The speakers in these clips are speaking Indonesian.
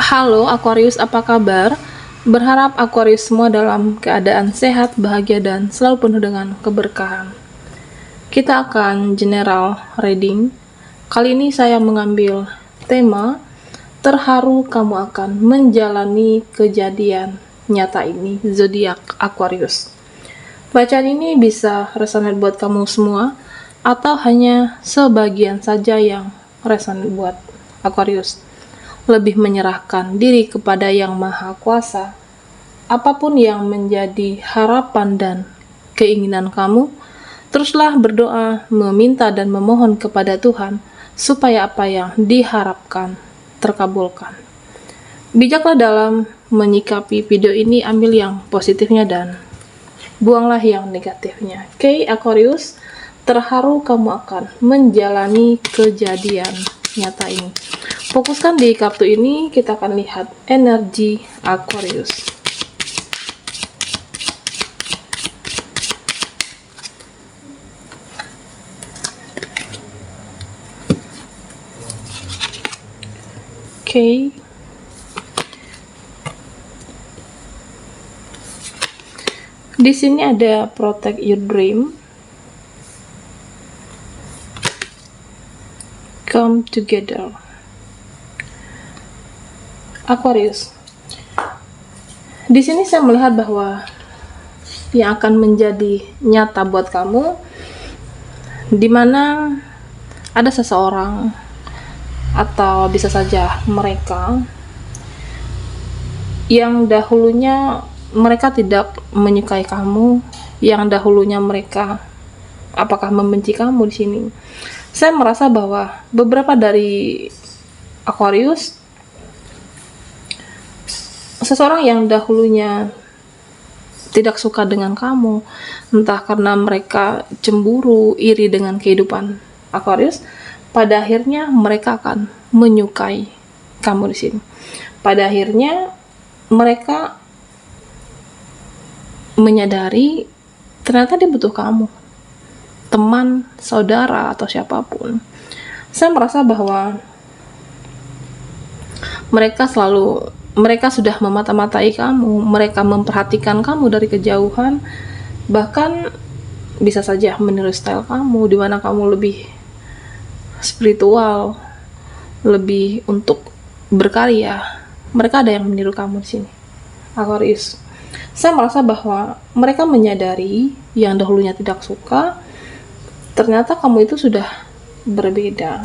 Halo Aquarius, apa kabar? Berharap Aquarius semua dalam keadaan sehat, bahagia, dan selalu penuh dengan keberkahan. Kita akan general reading. Kali ini saya mengambil tema terharu kamu akan menjalani kejadian nyata ini, zodiak Aquarius. Bacaan ini bisa resonate buat kamu semua atau hanya sebagian saja yang resonate buat Aquarius. Lebih menyerahkan diri kepada Yang Maha Kuasa. Apapun yang menjadi harapan dan keinginan kamu, teruslah berdoa, meminta dan memohon kepada Tuhan supaya apa yang diharapkan terkabulkan. Bijaklah dalam menyikapi video ini, ambil yang positifnya dan buanglah yang negatifnya. Oke, Aquarius, terharu kamu akan menjalani kejadian nyata ini. Fokuskan di kartu ini, kita akan lihat energi Aquarius. Oke. Di sini ada protect your dream. Come together. Aquarius. Di sini saya melihat bahwa yang akan menjadi nyata buat kamu, di mana ada seseorang atau bisa saja mereka yang dahulunya mereka tidak menyukai kamu, yang dahulunya mereka apakah membenci kamu di sini. Saya merasa bahwa beberapa dari Aquarius, seseorang yang dahulunya tidak suka dengan kamu, entah karena mereka cemburu, iri dengan kehidupan Aquarius, pada akhirnya mereka akan menyukai kamu di sini. Pada akhirnya mereka menyadari ternyata dia butuh kamu, teman, saudara, atau siapapun. Saya merasa bahwa mereka sudah memata-matai kamu, mereka memperhatikan kamu dari kejauhan, bahkan bisa saja meniru style kamu, di mana kamu lebih spiritual, lebih untuk berkarya. Mereka ada yang meniru kamu di sini, Aquarius. Saya merasa bahwa mereka menyadari yang dahulunya tidak suka, ternyata kamu itu sudah berbeda.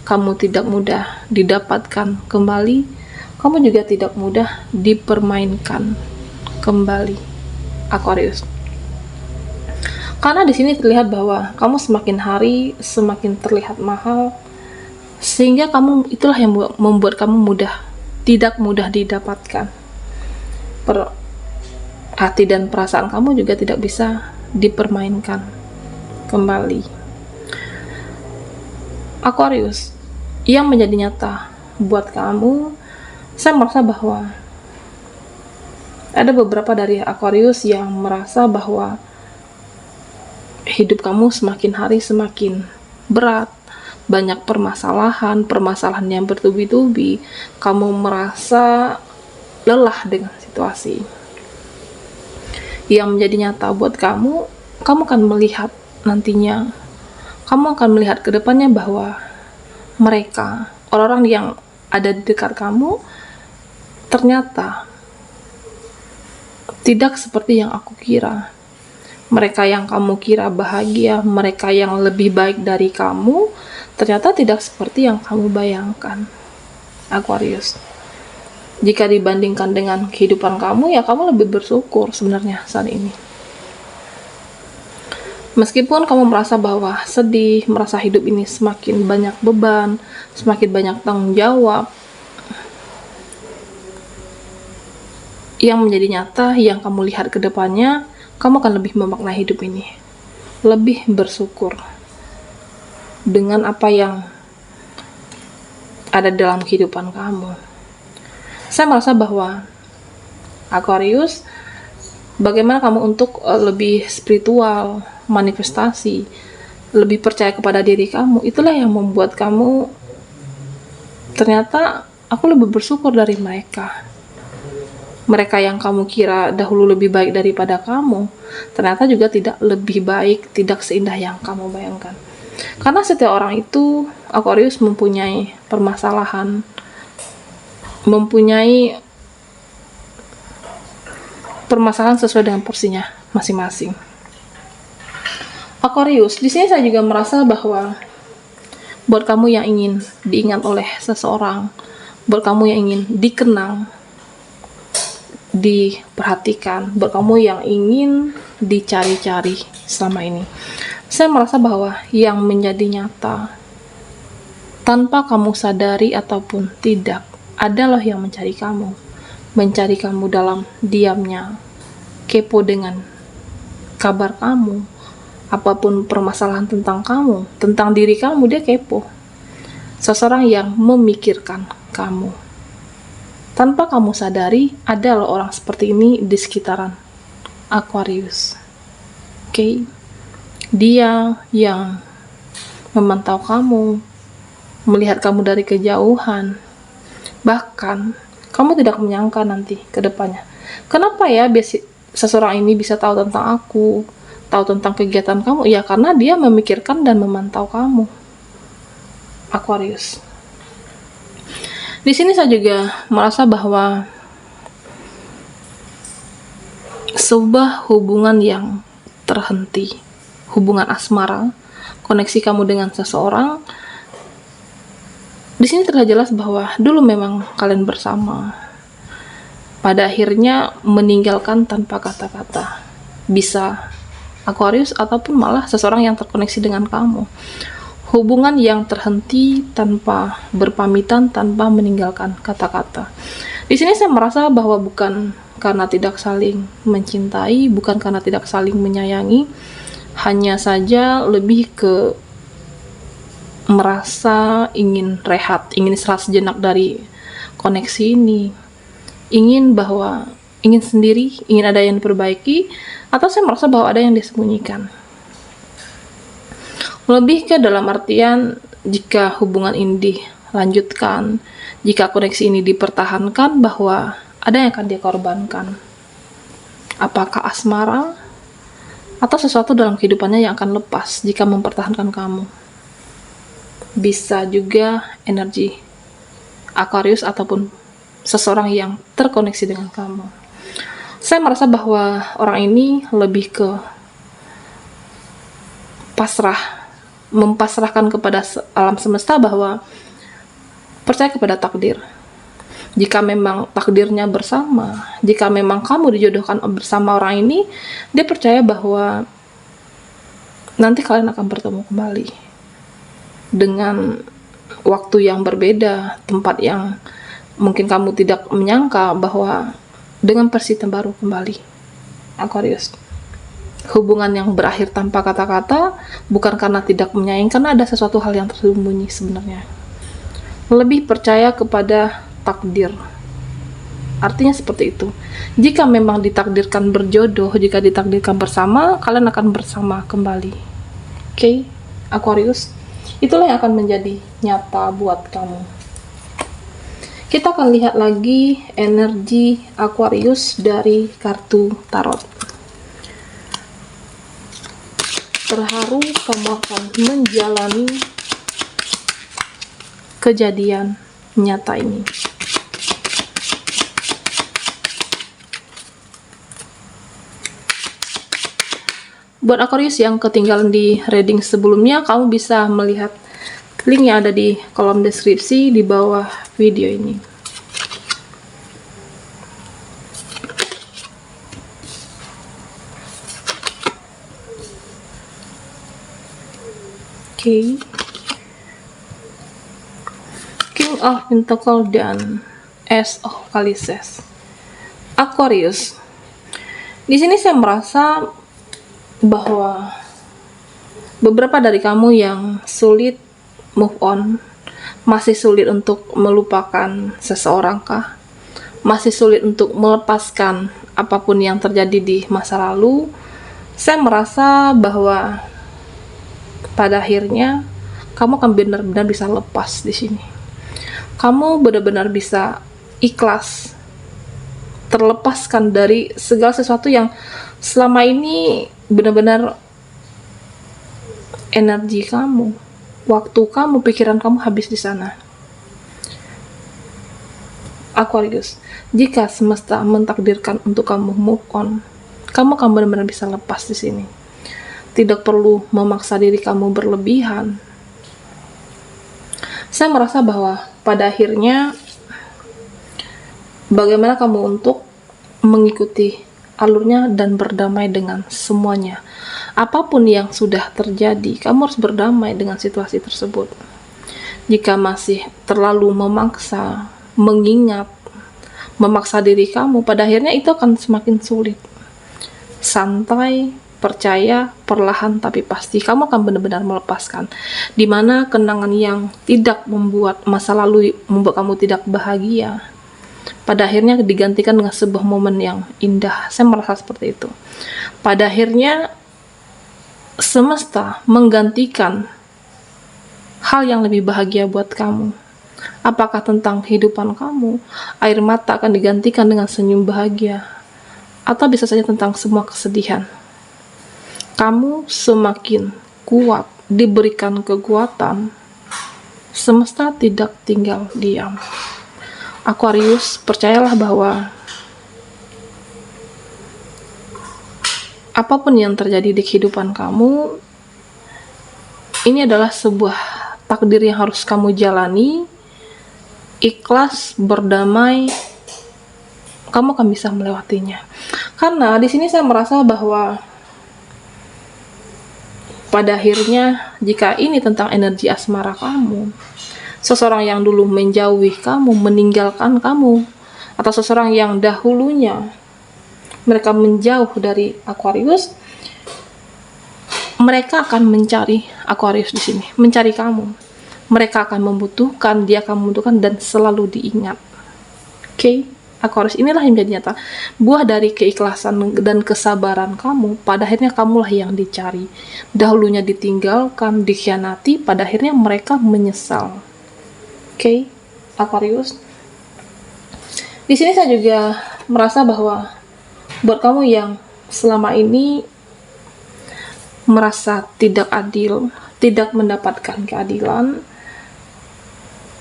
Kamu tidak mudah didapatkan kembali. Kamu juga tidak mudah dipermainkan kembali, Aquarius. Karena di sini terlihat bahwa kamu semakin hari semakin terlihat mahal, sehingga itulah yang membuat kamu tidak mudah didapatkan. Hati dan perasaan kamu juga tidak bisa dipermainkan kembali, Aquarius. Yang menjadi nyata buat kamu, saya merasa bahwa ada beberapa dari Aquarius yang merasa bahwa hidup kamu semakin hari semakin berat, banyak permasalahan yang bertubi-tubi. Kamu merasa lelah dengan situasi. Yang menjadi nyata buat kamu akan melihat nantinya, kamu akan melihat ke depannya bahwa mereka, orang-orang yang ada di dekat kamu, ternyata tidak seperti yang aku kira. Mereka yang kamu kira bahagia, mereka yang lebih baik dari kamu, ternyata tidak seperti yang kamu bayangkan, Aquarius. Jika dibandingkan dengan kehidupan kamu, ya kamu lebih bersyukur sebenarnya saat ini. Meskipun kamu merasa bahwa sedih, merasa hidup ini semakin banyak beban, semakin banyak tanggung jawab, yang menjadi nyata, yang kamu lihat ke depannya, kamu akan lebih memaknai hidup ini, lebih bersyukur dengan apa yang ada dalam kehidupan kamu. Saya merasa bahwa Aquarius, bagaimana kamu untuk lebih spiritual, manifestasi, lebih percaya kepada diri kamu, itulah yang membuat kamu ternyata aku lebih bersyukur dari mereka. Mereka yang kamu kira dahulu lebih baik daripada kamu, ternyata juga tidak lebih baik, tidak seindah yang kamu bayangkan. Karena setiap orang itu, Aquarius, mempunyai permasalahan, mempunyai permasalahan sesuai dengan porsinya masing-masing. Aquarius, di sini saya juga merasa bahwa buat kamu yang ingin diingat oleh seseorang, buat kamu yang ingin dikenang, diperhatikan, buat kamu yang ingin dicari-cari selama ini, saya merasa bahwa yang menjadi nyata tanpa kamu sadari ataupun tidak adalah yang mencari kamu dalam diamnya, kepo dengan kabar kamu, apapun permasalahan tentang kamu, tentang diri kamu, dia kepo. Seseorang yang memikirkan kamu tanpa kamu sadari, ada loh orang seperti ini di sekitaran Aquarius. Oke, dia yang memantau kamu, melihat kamu dari kejauhan, bahkan kamu tidak menyangka nanti ke depannya, kenapa ya seseorang ini bisa tahu tentang aku, tahu tentang kegiatan kamu? Ya karena dia memikirkan dan memantau kamu, Aquarius. Di sini saya juga merasa bahwa sebuah hubungan yang terhenti, hubungan asmara, koneksi kamu dengan seseorang, di sini terlihat jelas bahwa dulu memang kalian bersama, pada akhirnya meninggalkan tanpa kata-kata. Bisa Aquarius ataupun malah seseorang yang terkoneksi dengan kamu. Hubungan yang terhenti tanpa berpamitan, tanpa meninggalkan kata-kata. Di sini saya merasa bahwa bukan karena tidak saling mencintai, bukan karena tidak saling menyayangi, hanya saja lebih ke merasa ingin rehat, ingin istirahat sejenak dari koneksi ini, ingin sendiri, ingin ada yang diperbaiki, atau saya merasa bahwa ada yang disembunyikan. Lebih ke dalam artian, jika hubungan ini dilanjutkan, jika koneksi ini dipertahankan, bahwa ada yang akan dia korbankan. Apakah asmara atau sesuatu dalam kehidupannya yang akan lepas jika mempertahankan kamu. Bisa juga energi Aquarius ataupun seseorang yang terkoneksi dengan kamu. Saya merasa bahwa orang ini lebih ke mempasrahkan kepada alam semesta, bahwa percaya kepada takdir. Jika memang takdirnya bersama, jika memang kamu dijodohkan bersama orang ini, dia percaya bahwa nanti kalian akan bertemu kembali dengan waktu yang berbeda, tempat yang mungkin kamu tidak menyangka, bahwa dengan persita baru kembali. Aquarius, hubungan yang berakhir tanpa kata-kata bukan karena tidak menyayangi, karena ada sesuatu hal yang tersembunyi sebenarnya. Lebih percaya kepada takdir. Artinya seperti itu. Jika memang ditakdirkan berjodoh, jika ditakdirkan bersama, kalian akan bersama kembali. Oke, Aquarius, itulah yang akan menjadi nyata buat kamu. Kita akan lihat lagi energi Aquarius dari kartu tarot. Terharu kamu akan menjalani kejadian nyata ini. Buat Aquarius yang ketinggalan di reading sebelumnya, kamu bisa melihat link yang ada di kolom deskripsi di bawah video ini. Oke. King of Pentacle dan Ace of Chalices. Aquarius, di sini saya merasa bahwa beberapa dari kamu yang sulit move on, masih sulit untuk melupakan seseorang kah? Masih sulit untuk melepaskan apapun yang terjadi di masa lalu? Saya merasa bahwa pada akhirnya kamu akan benar-benar bisa lepas di sini. kamu benar-benar bisa ikhlas, terlepaskan dari segala sesuatu yang selama ini benar-benar energi kamu, waktu kamu, pikiran kamu habis di sana. Aquarius, jika semesta mentakdirkan untuk kamu move on, kamu akan benar-benar bisa lepas di sini. Tidak perlu memaksa diri kamu berlebihan. Saya merasa bahwa pada akhirnya bagaimana kamu untuk mengikuti alurnya dan berdamai dengan semuanya. Apapun yang sudah terjadi, kamu harus berdamai dengan situasi tersebut. Jika masih terlalu memaksa, mengingat, memaksa diri kamu, pada akhirnya itu akan semakin sulit. Santai, percaya, perlahan tapi pasti kamu akan benar-benar melepaskan. Dimana kenangan yang tidak membuat masa lalu membuat kamu tidak bahagia, pada akhirnya digantikan dengan sebuah momen yang indah. Saya merasa seperti itu. Pada akhirnya semesta menggantikan hal yang lebih bahagia buat kamu. Apakah tentang kehidupan kamu, air mata akan digantikan dengan senyum bahagia, atau bisa saja tentang semua kesedihan. Kamu semakin kuat, diberikan kekuatan, semesta tidak tinggal diam. Aquarius, percayalah bahwa apapun yang terjadi di kehidupan kamu, ini adalah sebuah takdir yang harus kamu jalani. Ikhlas, berdamai, kamu akan bisa melewatinya. Karena di sini saya merasa bahwa pada akhirnya jika ini tentang energi asmara kamu, seseorang yang dulu menjauhi kamu, meninggalkan kamu, atau seseorang yang dahulunya mereka menjauh dari Aquarius, mereka akan mencari Aquarius di sini, mencari kamu. Mereka akan membutuhkan, dia akan membutuhkan dan selalu diingat. Oke, Aquarius, inilah yang menjadi nyata. Buah dari keikhlasan dan kesabaran kamu, pada akhirnya kamulah yang dicari. Dahulunya ditinggalkan, dikhianati, pada akhirnya mereka menyesal. Oke, Aquarius. Di sini saya juga merasa bahwa buat kamu yang selama ini merasa tidak adil, tidak mendapatkan keadilan,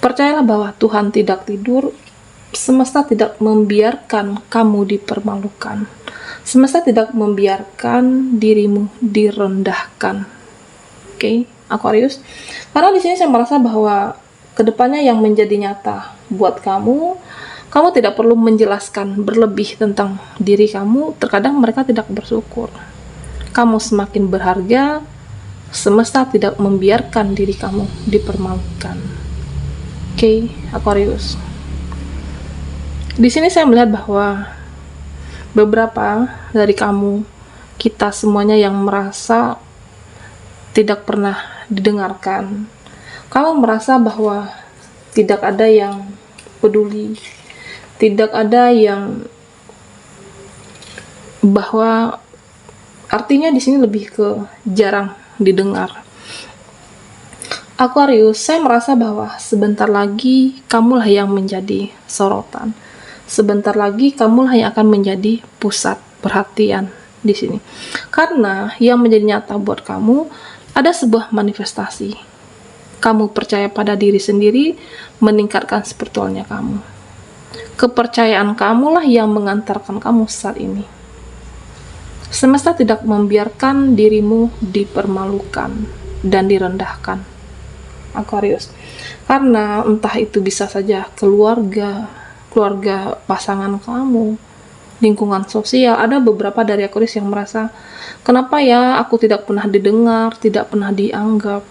percayalah bahwa Tuhan tidak tidur. Semesta tidak membiarkan kamu dipermalukan. Semesta tidak membiarkan dirimu direndahkan. Oke, Aquarius. Karena di sini saya merasa bahwa kedepannya yang menjadi nyata buat kamu, kamu tidak perlu menjelaskan berlebih tentang diri kamu. Terkadang mereka tidak bersyukur. Kamu semakin berharga, semesta tidak membiarkan diri kamu dipermalukan. Oke, Aquarius. Di sini saya melihat bahwa beberapa dari kamu, kita semuanya yang merasa tidak pernah didengarkan. Kamu merasa bahwa tidak ada yang peduli, tidak ada yang, bahwa artinya di sini lebih ke jarang didengar. Aquarius, saya merasa bahwa sebentar lagi kamulah yang menjadi sorotan. Sebentar lagi kamulah yang akan menjadi pusat perhatian di sini. Karena yang menjadi nyata buat kamu ada sebuah manifestasi. Kamu percaya pada diri sendiri, meningkatkan spiritualnya kamu. Kepercayaan kamulah yang mengantarkan kamu saat ini. Semesta tidak membiarkan dirimu dipermalukan dan direndahkan, Aquarius. Karena entah itu bisa saja keluarga pasangan kamu, lingkungan sosial. Ada beberapa dari Aquarius yang merasa, kenapa ya aku tidak pernah didengar, tidak pernah dianggap.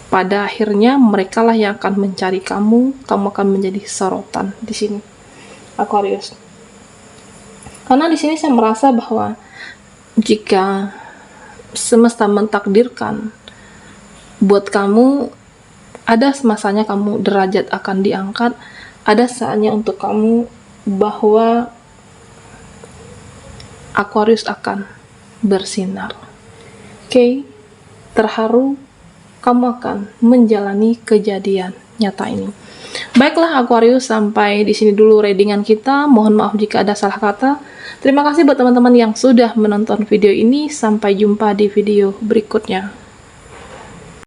Pada akhirnya mereka lah yang akan mencari kamu akan menjadi sorotan di sini, Aquarius. Karena di sini saya merasa bahwa jika semesta mentakdirkan buat kamu, ada masanya kamu derajat akan diangkat, ada saatnya untuk kamu bahwa Aquarius akan bersinar. Oke, terharu, kamu akan menjalani kejadian nyata ini. Baiklah Aquarius, sampai di sini dulu readingan kita. Mohon maaf jika ada salah kata. Terima kasih buat teman-teman yang sudah menonton video ini. Sampai jumpa di video berikutnya.